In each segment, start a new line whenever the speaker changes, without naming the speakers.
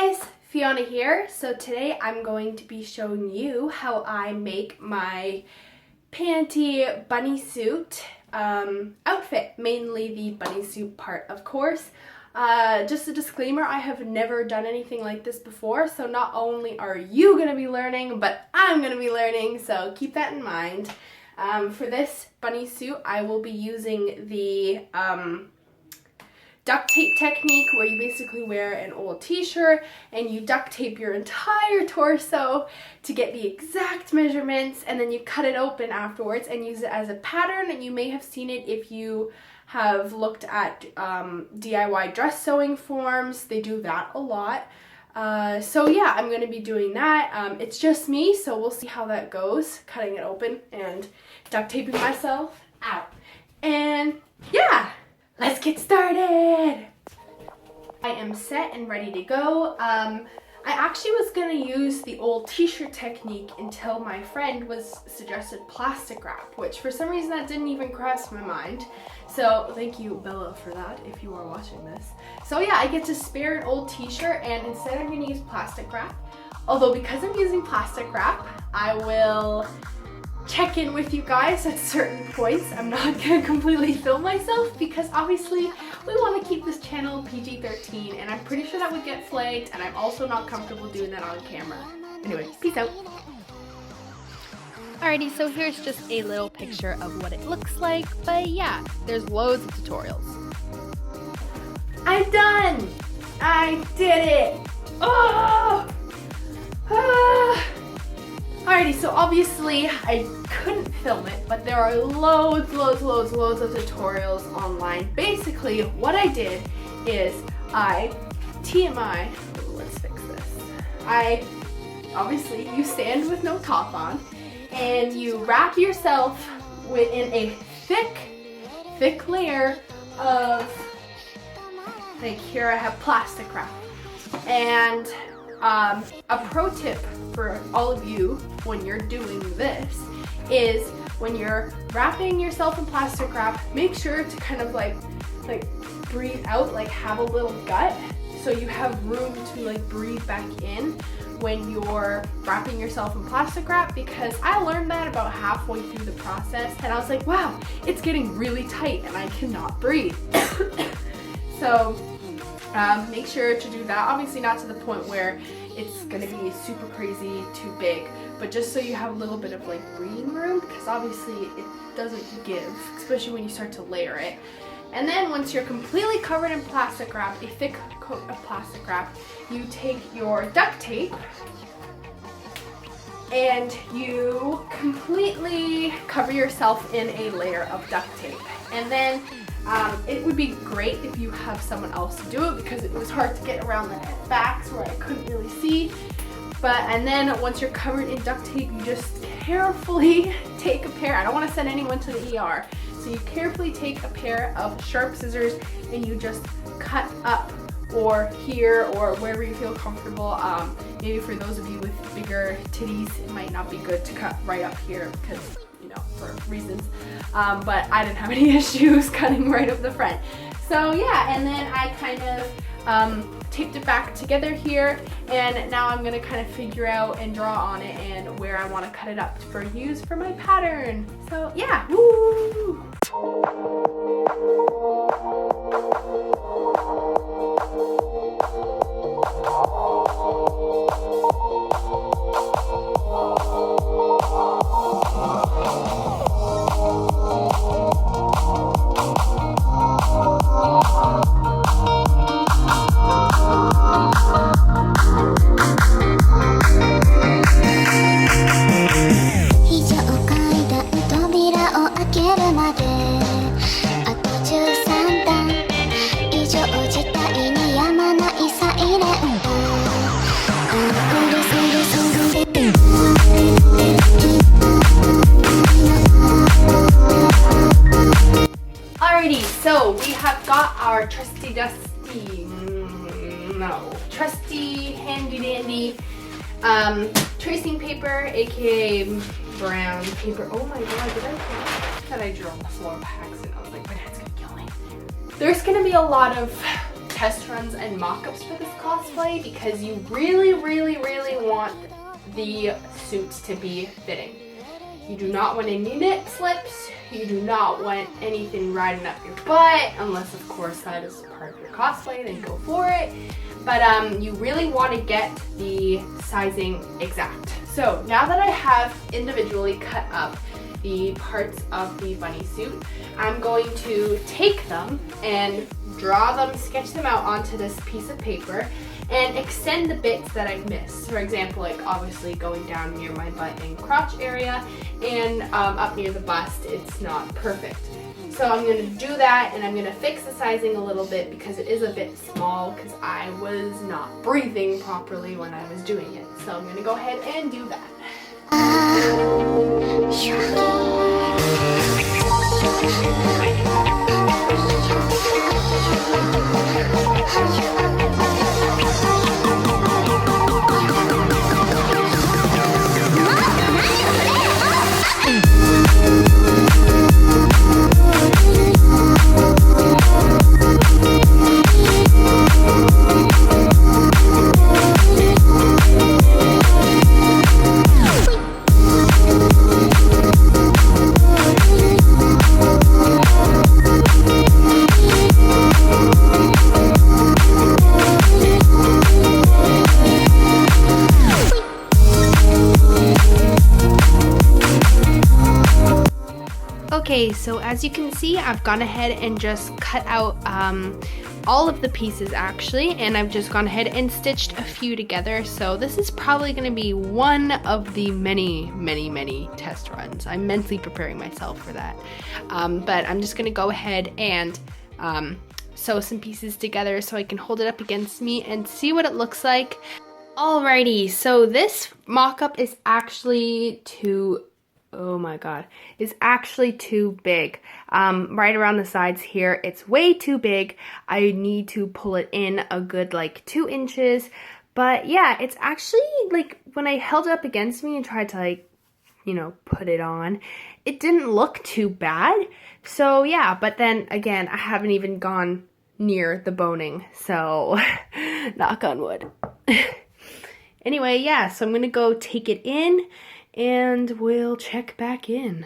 Hey guys, Fiona here. So today I'm going to be showing you how I make my panty bunny suit outfit, mainly the bunny suit part, of course. Just a disclaimer, I have never done anything like this before, so not only are you going to be learning, but I'm going to be learning, so keep that in mind. For this bunny suit, I will be using the duct tape technique, where you basically wear an old t-shirt and you duct tape your entire torso to get the exact measurements, and then you cut it open afterwards and use it as a pattern. And you may have seen it if you have looked at DIY dress sewing forms. They do that a lot. So yeah, I'm going to be doing that. It's just me, so we'll see how that goes, cutting it open and duct taping myself out. And yeah, let's get started. I am set and ready to go. I actually was gonna use the old t-shirt technique until my friend suggested plastic wrap, which for some reason that didn't even cross my mind. So thank you, Bella, for that, if you are watching this. So yeah, I get to spare an old t-shirt, and instead I'm gonna use plastic wrap. Although because I'm using plastic wrap, I will check in with you guys at certain points. I'm not gonna completely film myself because obviously we want to keep this channel PG-13, and I'm pretty sure that would get flagged, and I'm also not comfortable doing that on camera. Anyway, peace out.
Alrighty, so here's just a little picture of what it looks like, but yeah, there's loads of tutorials.
I'm done! I did it! Oh! Ah! Alrighty, so obviously I couldn't film it, but there are loads of tutorials online. Basically, what I did is TMI, let's fix this. Obviously, you stand with no top on, and you wrap yourself within a thick layer of, like here I have plastic wrap. And a pro tip for all of you when you're doing this is when you're wrapping yourself in plastic wrap, make sure to kind of like breathe out, like have a little gut, so you have room to like breathe back in when you're wrapping yourself in plastic wrap, because I learned that about halfway through the process and I was like, wow, it's getting really tight and I cannot breathe. So make sure to do that. Obviously not to the point where it's gonna be super crazy too big, but just so you have a little bit of like breathing room, because obviously it doesn't give, especially when you start to layer it. And then once you're completely covered in plastic wrap, a thick coat of plastic wrap, you take your duct tape and you completely cover yourself in a layer of duct tape. And then it would be great if you have someone else to do it, because it was hard to get around the backs where I couldn't really see. And then once you're covered in duct tape, you just carefully take a pair. I don't want to send anyone to the ER. So you carefully take a pair of sharp scissors and you just cut up, or here, or wherever you feel comfortable. Maybe for those of you with bigger titties, it might not be good to cut right up here because, you know, for reasons. But I didn't have any issues cutting right up the front. So yeah, and then I kind of taped it back together here, and now I'm gonna kind of figure out and draw on it and where I want to cut it up for use for my pattern. So yeah, woo! Alrighty, so we have got our trusty handy dandy tracing paper, aka brown paper. Oh my god, did I drew on the floor by accident? I was like, my dad's gonna kill me. There's gonna be a lot of test runs and mock-ups for this cosplay because you really want the suits to be fitting. You do not want any knit slips. You do not want anything riding up your butt, unless of course that is part of your cosplay, then go for it. But you really want to get the sizing exact. So now that I have individually cut up the parts of the bunny suit, I'm going to take them and draw them, sketch them out onto this piece of paper and extend the bits that I've missed. For example, like obviously going down near my butt and crotch area and up near the bust, it's not perfect. So I'm going to do that, and I'm going to fix the sizing a little bit because it is a bit small because I was not breathing properly when I was doing it. So I'm going to go ahead and do that. Okay, so as you can see, I've gone ahead and just cut out all of the pieces actually, and I've just gone ahead and stitched a few together. So this is probably going to be one of the many test runs. I'm mentally preparing myself for that. But I'm just going to go ahead and sew some pieces together so I can hold it up against me and see what it looks like. Alrighty, so this mock-up is actually oh my god, it's actually too big. Right around the sides here, it's way too big. I need to pull it in a good like 2 inches. But yeah, it's actually like when I held it up against me and tried to like, you know, put it on, it didn't look too bad. So yeah, but then again, I haven't even gone near the boning, so knock on wood. Anyway, yeah, so I'm gonna go take it in and we'll check back in.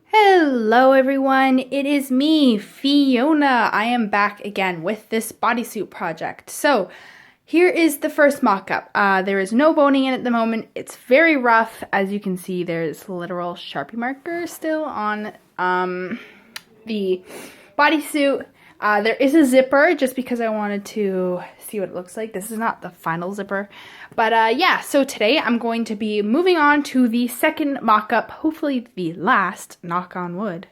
Hello everyone, it is me, Fiona. I am back again with this bodysuit project. So here is the first mock-up. There is no boning in at the moment. It's very rough. As you can see, there's literal Sharpie markers still on the bodysuit. There is a zipper just because I wanted to see what it looks like. This is not the final zipper. But yeah, so today I'm going to be moving on to the second mock-up, hopefully the last, knock on wood.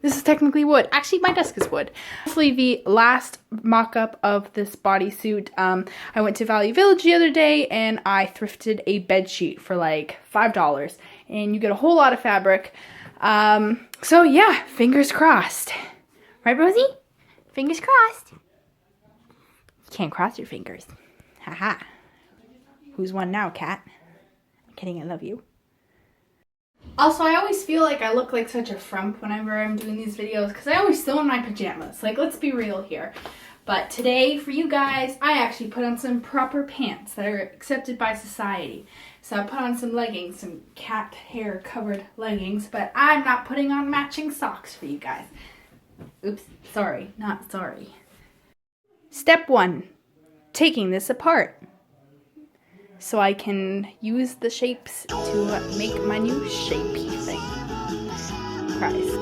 This is technically wood. Actually, my desk is wood. Hopefully the last mock-up of this bodysuit. I went to Value Village the other day and I thrifted a bed sheet for like $5. And you get a whole lot of fabric. So yeah, fingers crossed. Right, Rosie? Fingers crossed. You can't cross your fingers. Haha. Who's won now, cat? I'm kidding, I love you. Also, I always feel like I look like such a frump whenever I'm doing these videos because I always still in my pajamas. Like, let's be real here. But today, for you guys, I actually put on some proper pants that are accepted by society. So I put on some leggings, some cat hair covered leggings, but I'm not putting on matching socks for you guys. Oops, sorry, not sorry. Step 1, taking this apart so I can use the shapes to make my new shapey thing. Cries.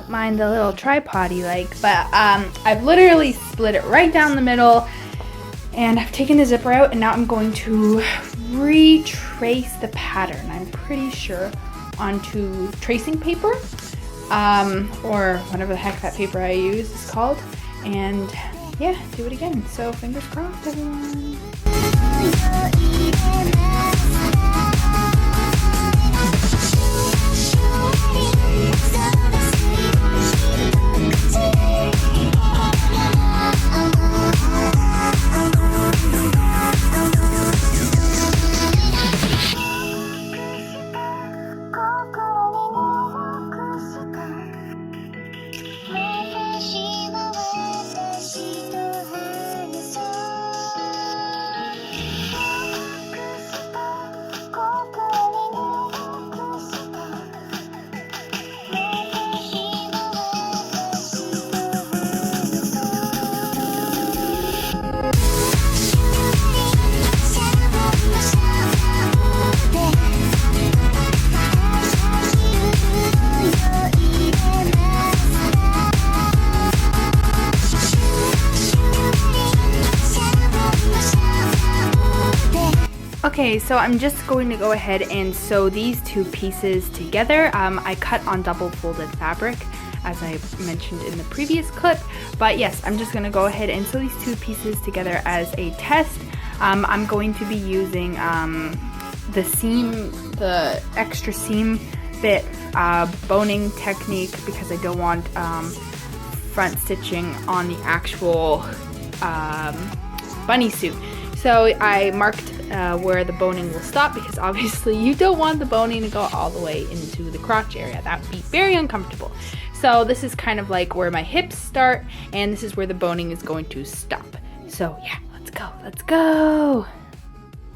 Mind the little tripod-y like, but I've literally split it right down the middle and I've taken the zipper out and now I'm going to retrace the pattern, I'm pretty sure, onto tracing paper or whatever the heck that paper I use is called, and yeah, do it again. So fingers crossed, everyone.
Okay, so I'm just going to go ahead and sew these two pieces together. I cut on double folded fabric, as I mentioned in the previous clip, but yes, I'm just gonna go ahead and sew these two pieces together as a test. I'm going to be using the extra seam bit boning technique because I don't want front stitching on the actual bunny suit. So I marked where the boning will stop because obviously you don't want the boning to go all the way into the crotch area. That would be very uncomfortable. So this is kind of like where my hips start, and this is where the boning is going to stop. So yeah, let's go.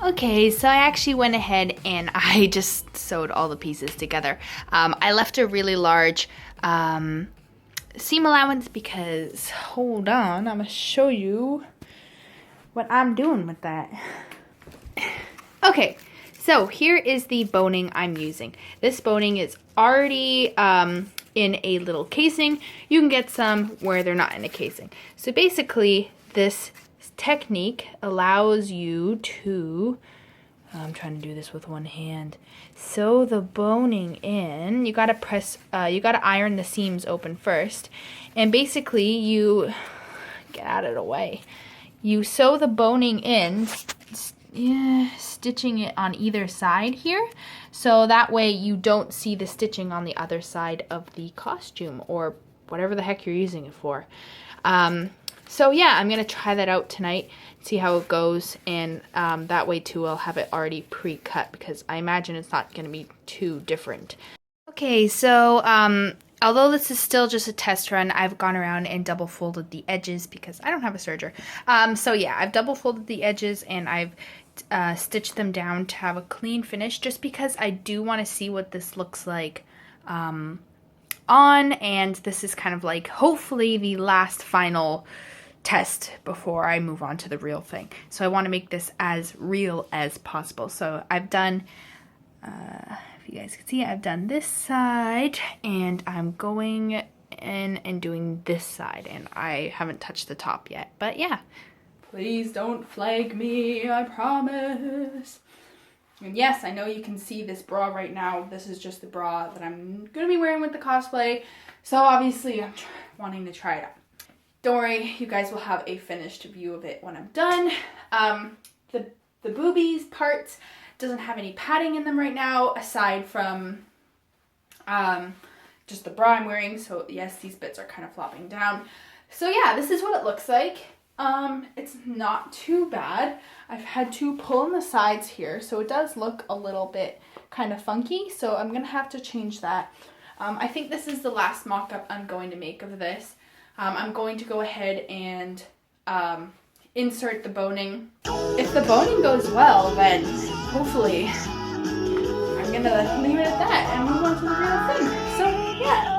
Okay, so I actually went ahead and I just sewed all the pieces together. I left a really large seam allowance because, hold on, I'm gonna show you what I'm doing with that. Okay, so here is the boning I'm using. This boning is already in a little casing. You can get some where they're not in a casing. So basically, this technique allows you to, I'm trying to do this with one hand, sew the boning in. You gotta iron the seams open first. And basically you, get out of the way, you sew the boning in, stitching it on either side here, so that way you don't see the stitching on the other side of the costume or whatever the heck you're using it for. So yeah, I'm gonna try that out tonight, see how it goes, and that way too I'll have it already pre-cut because I imagine it's not gonna be too different. Okay, so although this is still just a test run, I've gone around and double folded the edges because I don't have a serger. So yeah, I've double folded the edges and I've stitched them down to have a clean finish just because I do want to see what this looks like on, and this is kind of like hopefully the last final test before I move on to the real thing. So I want to make this as real as possible. So I've done, if you guys can see, I've done this side and I'm going in and doing this side, and I haven't touched the top yet, but yeah. Please don't flag me, I promise. And yes, I know you can see this bra right now. This is just the bra that I'm gonna be wearing with the cosplay. So obviously I'm wanting to try it out. Don't worry, you guys will have a finished view of it when I'm done. The boobies parts doesn't have any padding in them right now, aside from just the bra I'm wearing. So yes, these bits are kind of flopping down. So yeah, this is what it looks like. It's not too bad. I've had to pull in the sides here, so it does look a little bit kind of funky, so I'm gonna have to change that. I think this is the last mock-up I'm going to make of this. I'm going to go ahead and insert the boning. If the boning goes well, then hopefully I'm gonna leave it at that and move on to the real thing. So yeah.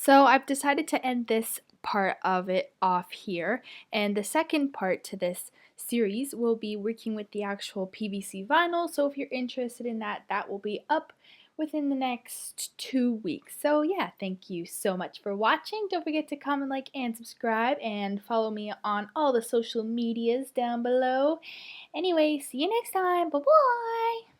So I've decided to end this part of it off here, and the second part to this series will be working with the actual PVC vinyl. So if you're interested in that, that will be up within the next 2 weeks. So yeah, thank you so much for watching. Don't forget to comment, like, and subscribe, and follow me on all the social medias down below. Anyway, see you next time. Bye-bye!